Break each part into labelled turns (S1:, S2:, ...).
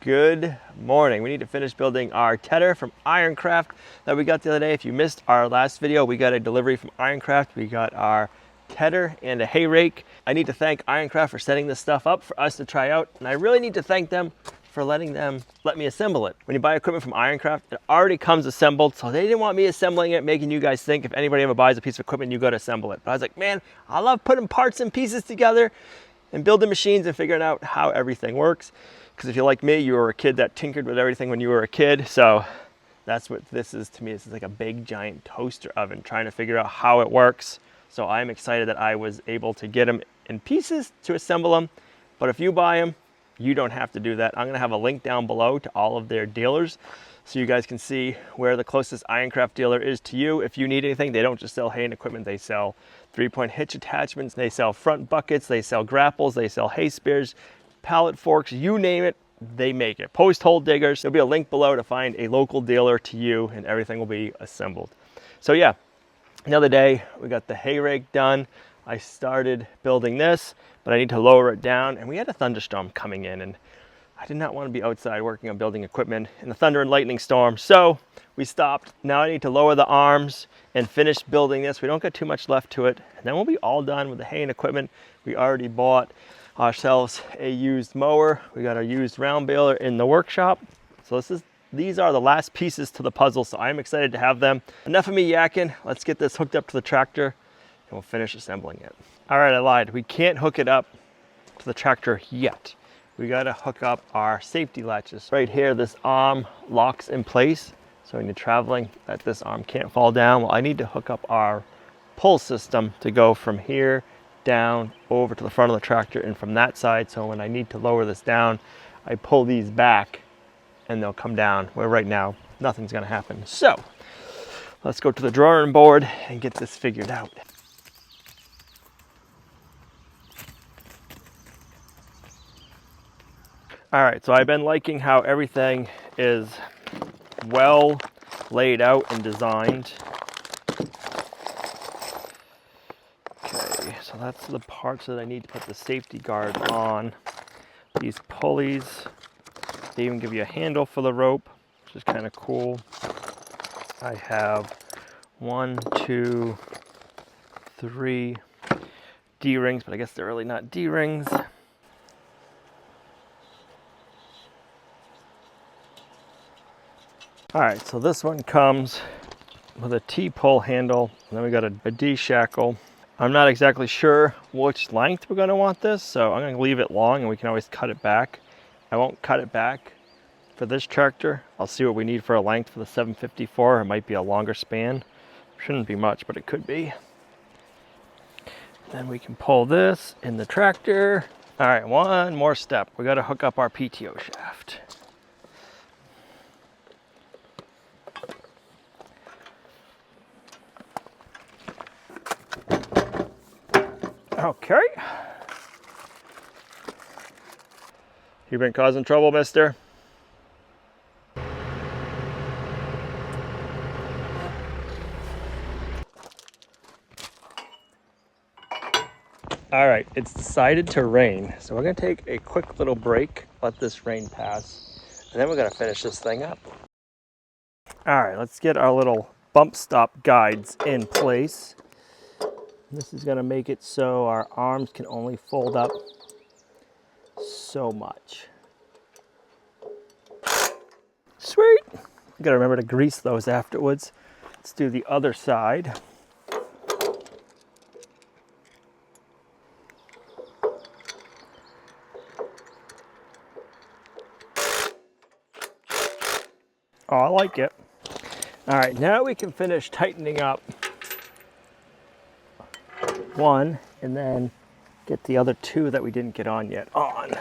S1: Good morning. We need to finish building our tedder from Ironcraft that we got the other day. If you missed our last video, we got a delivery from Ironcraft. We got our tedder and a hay rake. I need to thank Ironcraft for setting this stuff up for us to try out, and I really need to thank them for let me assemble it. When you buy equipment from Ironcraft, it already comes assembled, so they didn't want me assembling it, making you guys think if anybody ever buys a piece of equipment, you got to assemble it. But I was like, man, I love putting parts and pieces together and building machines and figuring out how everything works. Because if you're like me, you were a kid that tinkered with everything when you were a kid. So that's what this is to me. This is like a big giant toaster oven, trying to figure out how it works. So I'm excited that I was able to get them in pieces to assemble them. But if you buy them, you don't have to do that. I'm gonna have a link down below to all of their dealers so you guys can see where the closest Ironcraft dealer is to you. If you need anything, they don't just sell hay and equipment, they sell 3-point hitch attachments, they sell front buckets, they sell grapples, they sell hay spears, pallet forks, you name it, they make it. Post hole diggers. There'll be a link below to find a local dealer to you, and everything will be assembled. So yeah, another day, we got the hay rake done. I started building this, but I need to lower it down, and we had a thunderstorm coming in, and I did not want to be outside working on building equipment in a thunder and lightning storm, so we stopped. Now I need to lower the arms and finish building this. We don't got too much left to it, and then we'll be all done with the hay and equipment. We already bought ourselves a used mower. We got our used round baler in the workshop. So these are the last pieces to the puzzle, so I'm excited to have them. Enough of me yakking. Let's get this hooked up to the tractor and we'll finish assembling it. All right, I lied. We can't hook it up to the tractor yet. We got to hook up our safety latches. Right here, this arm locks in place. So when you're traveling, this arm can't fall down. Well, I need to hook up our pull system to go from here down over to the front of the tractor and from that side. So when I need to lower this down, I pull these back and they'll come down, where right now, nothing's gonna happen. So let's go to the drawing board and get this figured out. All right, so I've been liking how everything is well laid out and designed. Okay, so that's the parts that I need to put the safety guard on. These pulleys, they even give you a handle for the rope, which is kind of cool. I have 1, 2, 3 D-rings, but I guess they're really not D-rings. All right, so this one comes with a T-pull handle, and then we got a D-shackle. I'm not exactly sure which length we're gonna want this, so I'm gonna leave it long and we can always cut it back. I won't cut it back for this tractor. I'll see what we need for a length for the 754. It might be a longer span. Shouldn't be much, but it could be. Then we can pull this in the tractor. All right, one more step. We gotta hook up our PTO shaft. Okay. You been causing trouble, mister? All right, it's decided to rain. So we're gonna take a quick little break, let this rain pass, and then we're gonna finish this thing up. All right, let's get our little bump stop guides in place. This is gonna make it so our arms can only fold up so much. Sweet. You gotta remember to grease those afterwards. Let's do the other side. Oh, I like it. All right, now we can finish tightening up one and then get the other two that we didn't get on yet on.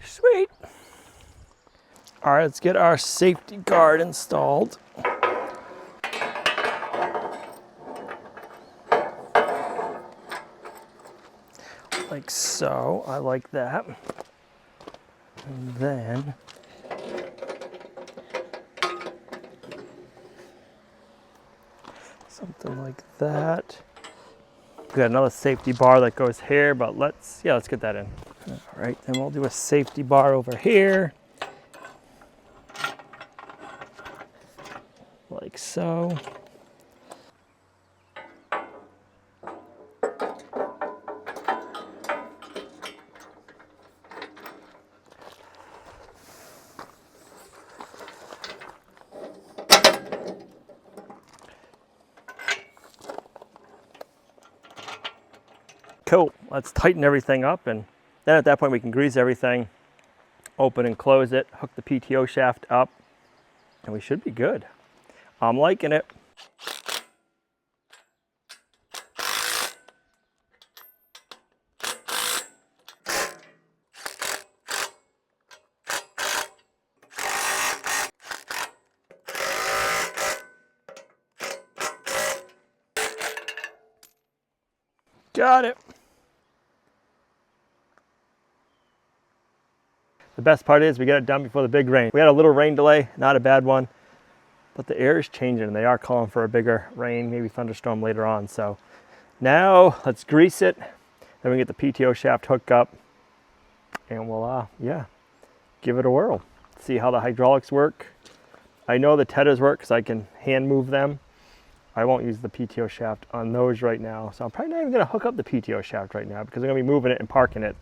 S1: Sweet. All right, let's get our safety guard installed. like so. I like that. And then something like that. We got another safety bar that goes here, but let's get that in. All right, then we'll do a safety bar over here. Like so. Cool, let's tighten everything up, and then at that point we can grease everything, open and close it, hook the PTO shaft up, and we should be good. I'm liking it. Got it. The best part is we got it done before the big rain. We had a little rain delay, not a bad one, but the air is changing and they are calling for a bigger rain, maybe thunderstorm later on. So now let's grease it. Then we get the PTO shaft hooked up and we'll, give it a whirl. See how the hydraulics work. I know the tethers work because I can hand move them. I won't use the PTO shaft on those right now. So I'm probably not even gonna hook up the PTO shaft right now because I'm gonna be moving it and parking it.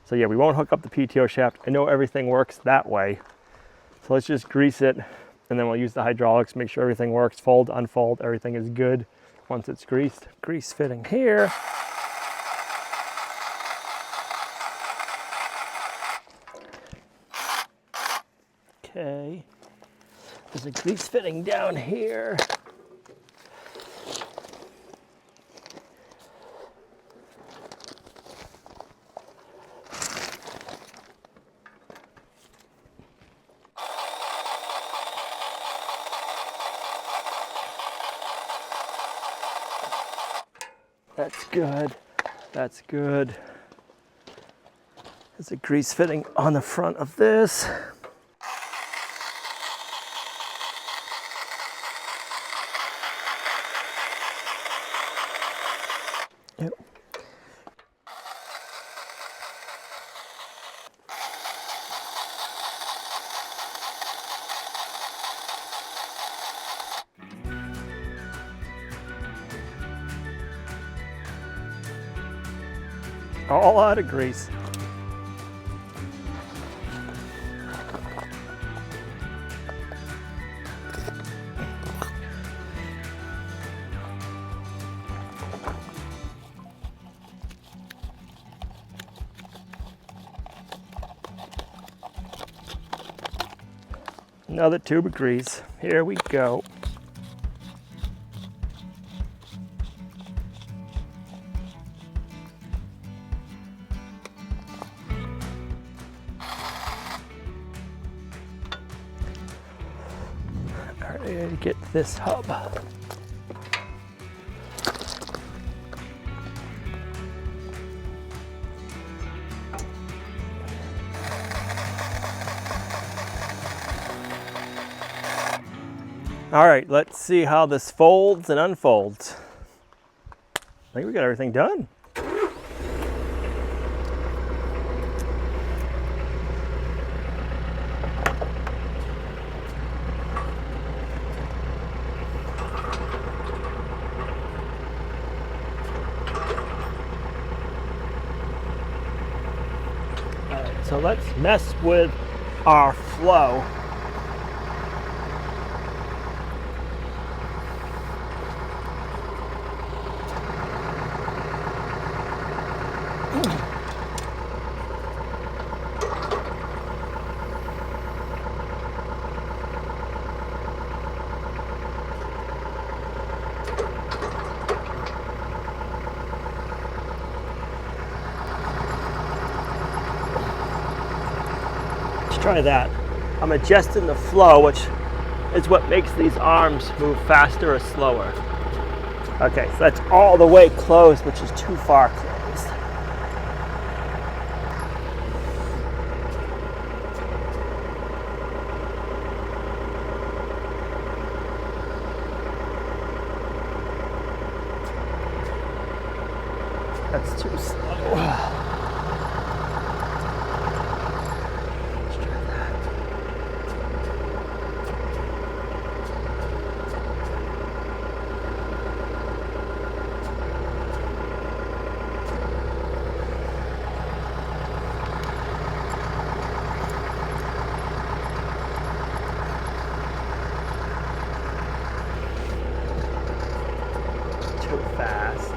S1: So yeah, we won't hook up the PTO shaft. I know everything works that way. So let's just grease it and then we'll use the hydraulics, make sure everything works, fold, unfold, everything is good once it's greased. Grease fitting here. Okay, there's a grease fitting down here. That's good. That's good. There's a grease fitting on the front of this. Yep. All out of grease. Another tube of grease. Here we go. Ready to get this hub. All right, let's see how this folds and unfolds. I think we got everything done. So let's mess with our flow. Try that. I'm adjusting the flow, which is what makes these arms move faster or slower. Okay, so that's all the way closed, which is too far closed. That's too slow. Let's try that. Too fast.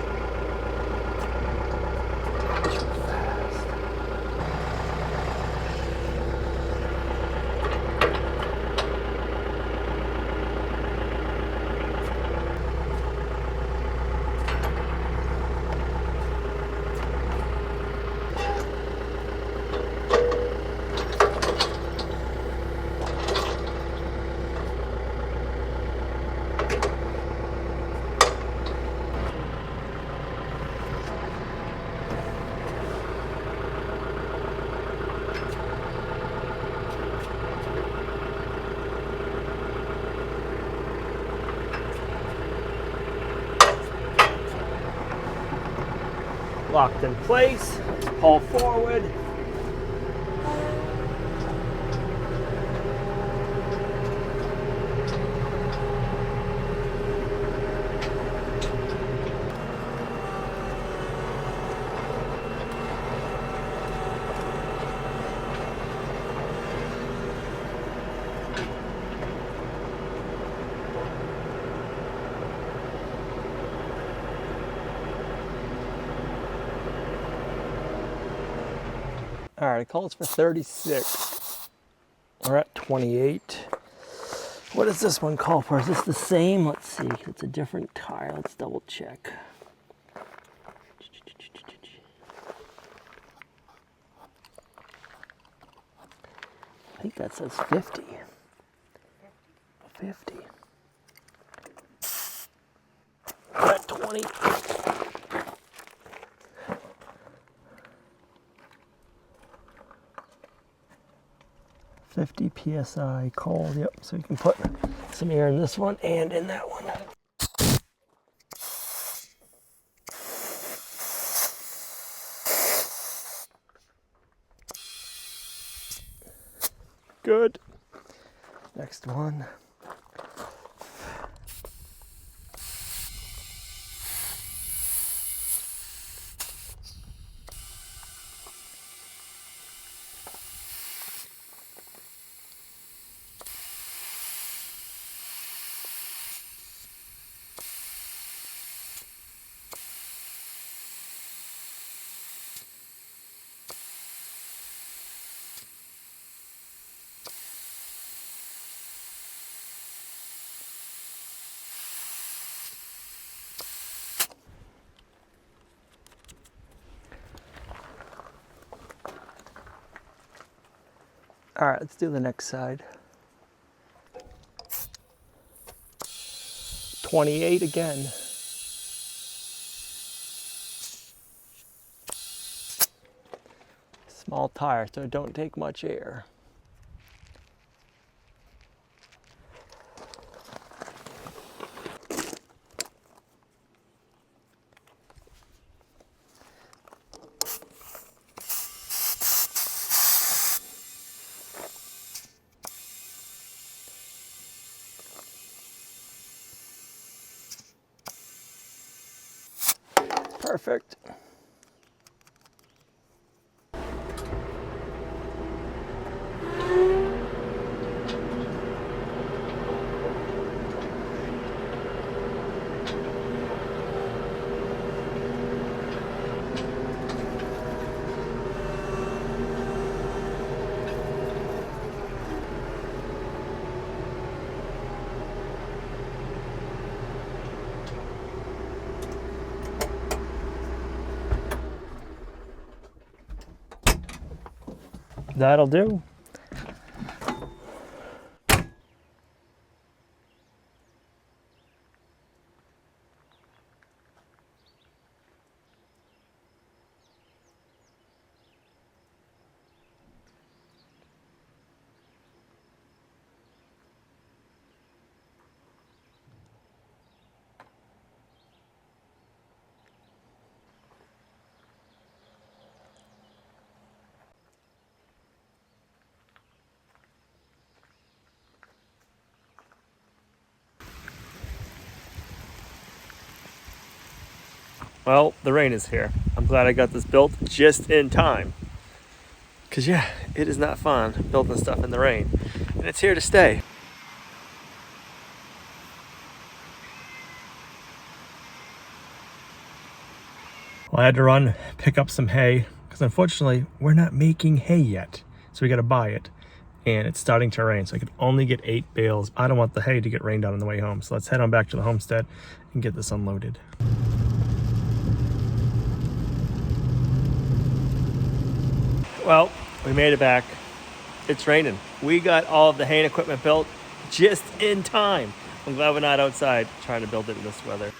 S1: Locked in place. Let's pull forward. All right, it calls for 36. We're at 28. What does this one call for? Is this the same? Let's see. It's a different tire. Let's double check. I think that says 50. 50. We're at 20. 50 PSI cold, yep. So you can put some air in this one and in that one. Good. Next one. All right, let's do the next side. 28 again. Small tire, so don't take much air. Perfect. That'll do. Well, the rain is here. I'm glad I got this built just in time. Cause yeah, it is not fun building stuff in the rain. And it's here to stay. Well, I had to run, pick up some hay, because unfortunately, we're not making hay yet. So we gotta buy it. And it's starting to rain, so I could only get 8 bales. I don't want the hay to get rained on the way home. So let's head on back to the homestead and get this unloaded. Well, we made it back. It's raining. We got all of the hay and equipment built just in time. I'm glad we're not outside trying to build it in this weather.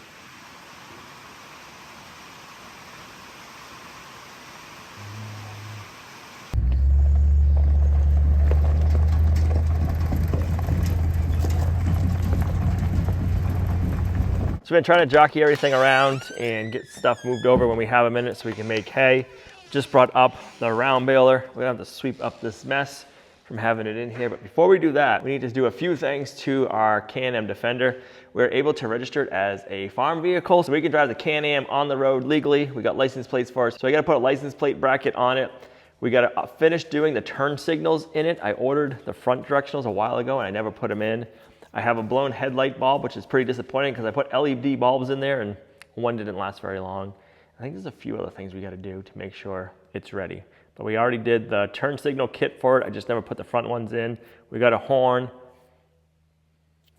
S1: So we've been trying to jockey everything around and get stuff moved over when we have a minute so we can make hay. Just brought up the round baler. We're gonna have to sweep up this mess from having it in here. But before we do that, we need to do a few things to our Can-Am Defender. We're able to register it as a farm vehicle, so we can drive the Can-Am on the road legally. We got license plates for it. So I gotta put a license plate bracket on it. We gotta finish doing the turn signals in it. I ordered the front directionals a while ago and I never put them in. I have a blown headlight bulb, which is pretty disappointing because I put LED bulbs in there and one didn't last very long. I think there's a few other things we got to do to make sure it's ready. But we already did the turn signal kit for it. I just never put the front ones in. We got a horn.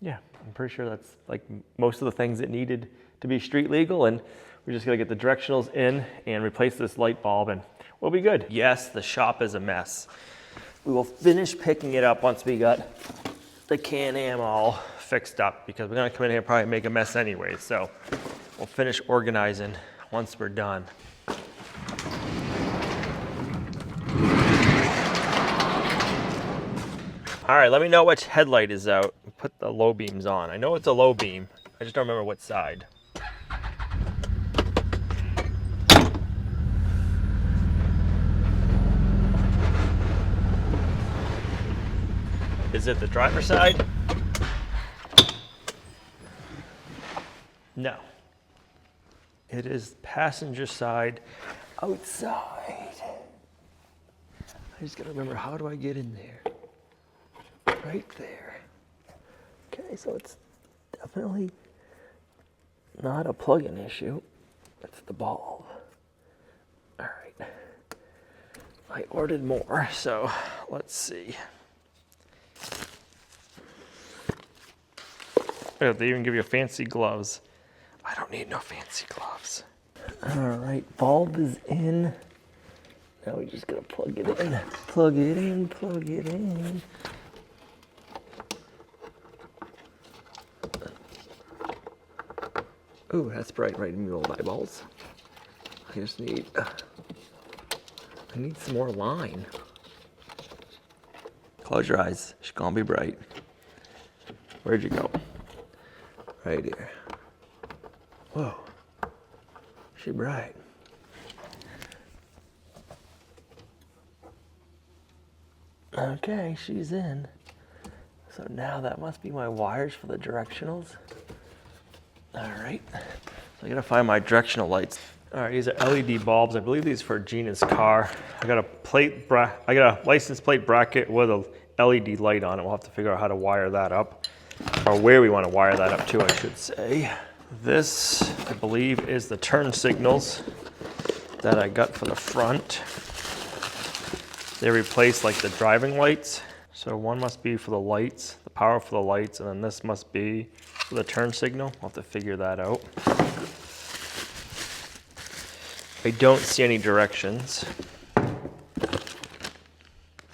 S1: Yeah, I'm pretty sure that's like most of the things it needed to be street legal, and we just got to get the directionals in and replace this light bulb and we'll be good. Yes, the shop is a mess. We will finish picking it up once we got the Can-Am all fixed up because we're gonna come in here and probably make a mess anyway. So we'll finish organizing once we're done. All right, let me know which headlight is out. Put the low beams on. I know it's a low beam. I just don't remember what side. Is it the driver's side? No. It is passenger side outside. I just gotta remember, how do I get in there? Right there. Okay, so it's definitely not a plug-in issue. It's the bulb. All right. I ordered more, so let's see. Oh, they even give you fancy gloves. I don't need no fancy gloves. All right, bulb is in. Now we just gotta plug it in. Plug it in, plug it in. Ooh, that's bright right in the old eyeballs. I just need, I need some more line. Close your eyes, she's gonna be bright. Where'd you go? Right here. Whoa, she bright. Okay, she's in. So now that must be my wires for the directionals. All right, so I gotta find my directional lights. All right, these are LED bulbs. I believe these are for Gina's car. I got a license plate bracket with a LED light on it. We'll have to figure out how to wire that up, or where we want to wire that up to, I should say. This, I believe, is the turn signals that I got for the front. They replace like the driving lights. So one must be for the lights, the power for the lights, and then this must be for the turn signal. I'll have to figure that out. I don't see any directions.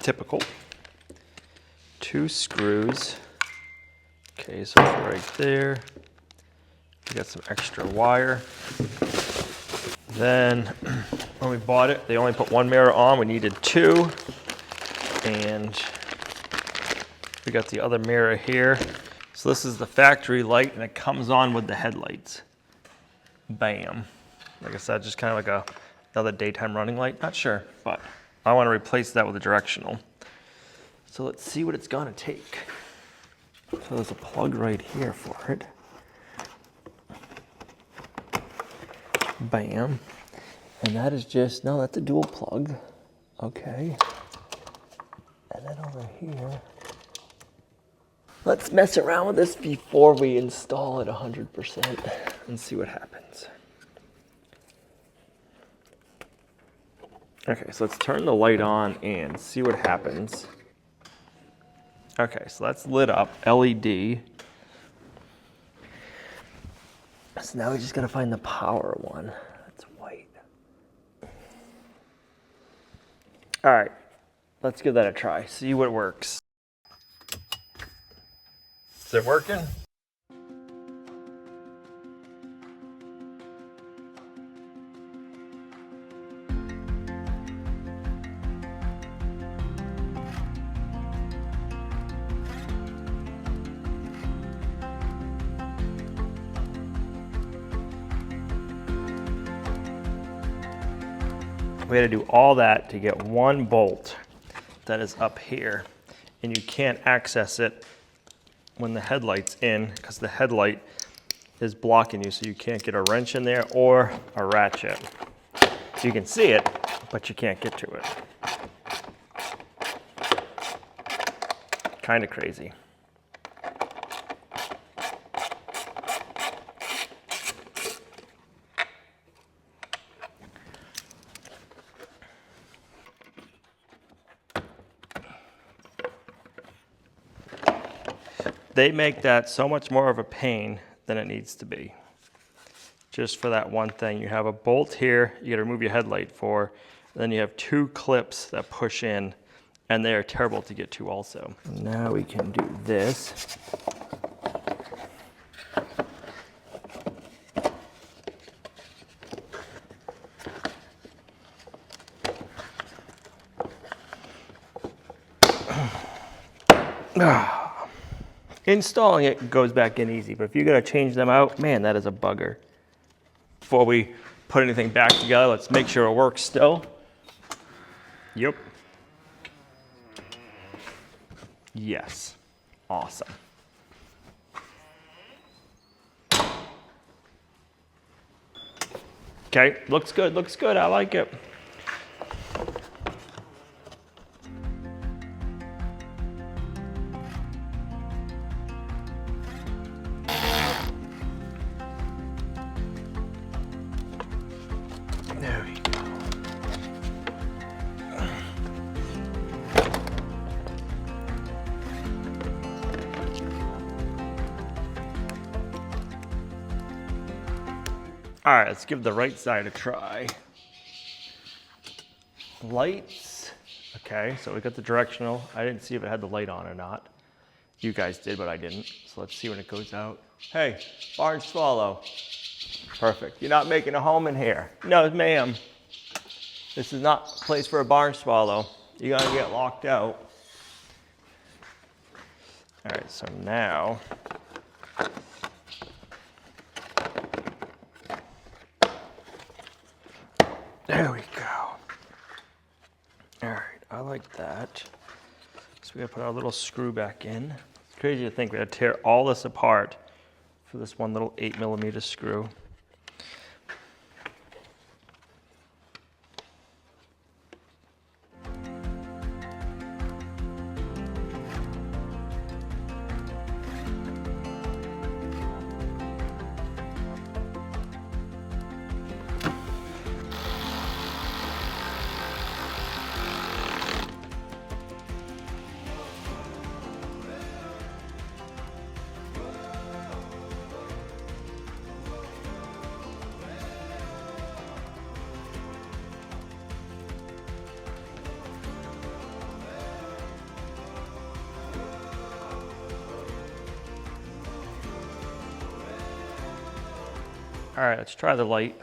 S1: Typical. 2 screws. Okay, so right there. We got some extra wire. Then when we bought it, they only put 1 mirror on. We needed 2. And we got the other mirror here. So this is the factory light and it comes on with the headlights. Bam. Like I said, just kind of like another daytime running light. Not sure, but I want to replace that with a directional. So let's see what it's gonna take. So there's a plug right here for it. Bam. And that is just, no, that's a dual plug. Okay. And then over here, let's mess around with this before we install it 100% and see what happens. Okay, so let's turn the light on and see what happens. Okay, so that's lit up, LED. So now we just gotta find the power one. That's white. All right, let's give that a try, see what works. Is it working? We had to do all that to get one bolt that is up here, and you can't access it when the headlight's in because the headlight is blocking you, so you can't get a wrench in there or a ratchet. So you can see it, but you can't get to it. Kind of crazy. They make that so much more of a pain than it needs to be. Just for that one thing, you have a bolt here you gotta remove your headlight for, and then you have two clips that push in, and they are terrible to get to also. Now we can do this. Installing it goes back in easy, but if you gotta change them out, man, that is a bugger. Before we put anything back together, let's make sure it works still. Yep. Yes. Awesome. Okay, looks good, I like it. There we go. All right, let's give the right side a try. Lights. Okay, so we got the directional. I didn't see if it had the light on or not. You guys did, but I didn't. So let's see when it goes out. Hey, barn swallow. Perfect. You're not making a home in here. No, ma'am. This is not a place for a barn swallow. You're gonna get locked out. All right, so now, there we go. All right, I like that. So we gotta put our little screw back in. It's crazy to think we had to tear all this apart for this one little 8mm screw. All right, let's try the light.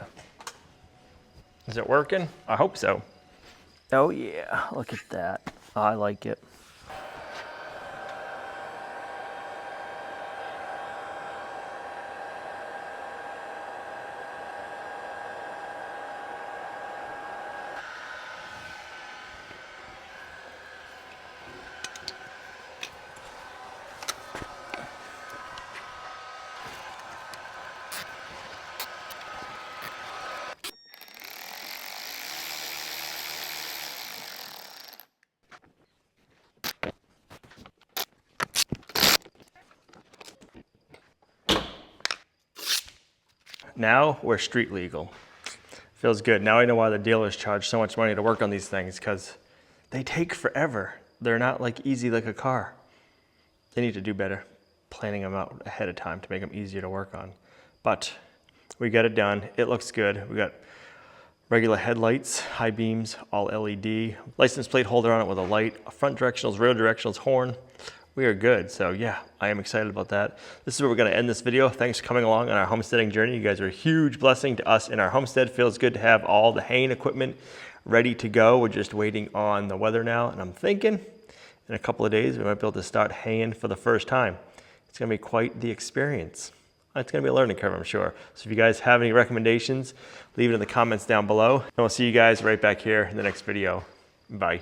S1: Is it working? I hope so. Oh yeah, look at that. I like it. now we're street legal. Feels good. Now I know why the dealers charge so much money to work on these things, because they take forever. They're not like easy like a car. They need to do better planning them out ahead of time to make them easier to work on. But we got it done. It looks good. We got regular headlights, high beams, all LED, license plate holder on it with a light, front directionals, rear directionals, horn. We are good. So yeah, I am excited about that. This is where we're going to end this video. Thanks for coming along on our homesteading journey. You guys are a huge blessing to us in our homestead. Feels good to have all the haying equipment ready to go. We're just waiting on the weather now, and I'm thinking in a couple of days we might be able to start haying for the first time. It's going to be quite the experience. It's going to be a learning curve, I'm sure. So if you guys have any recommendations, leave it in the comments down below. And we'll see you guys right back here in the next video. Bye.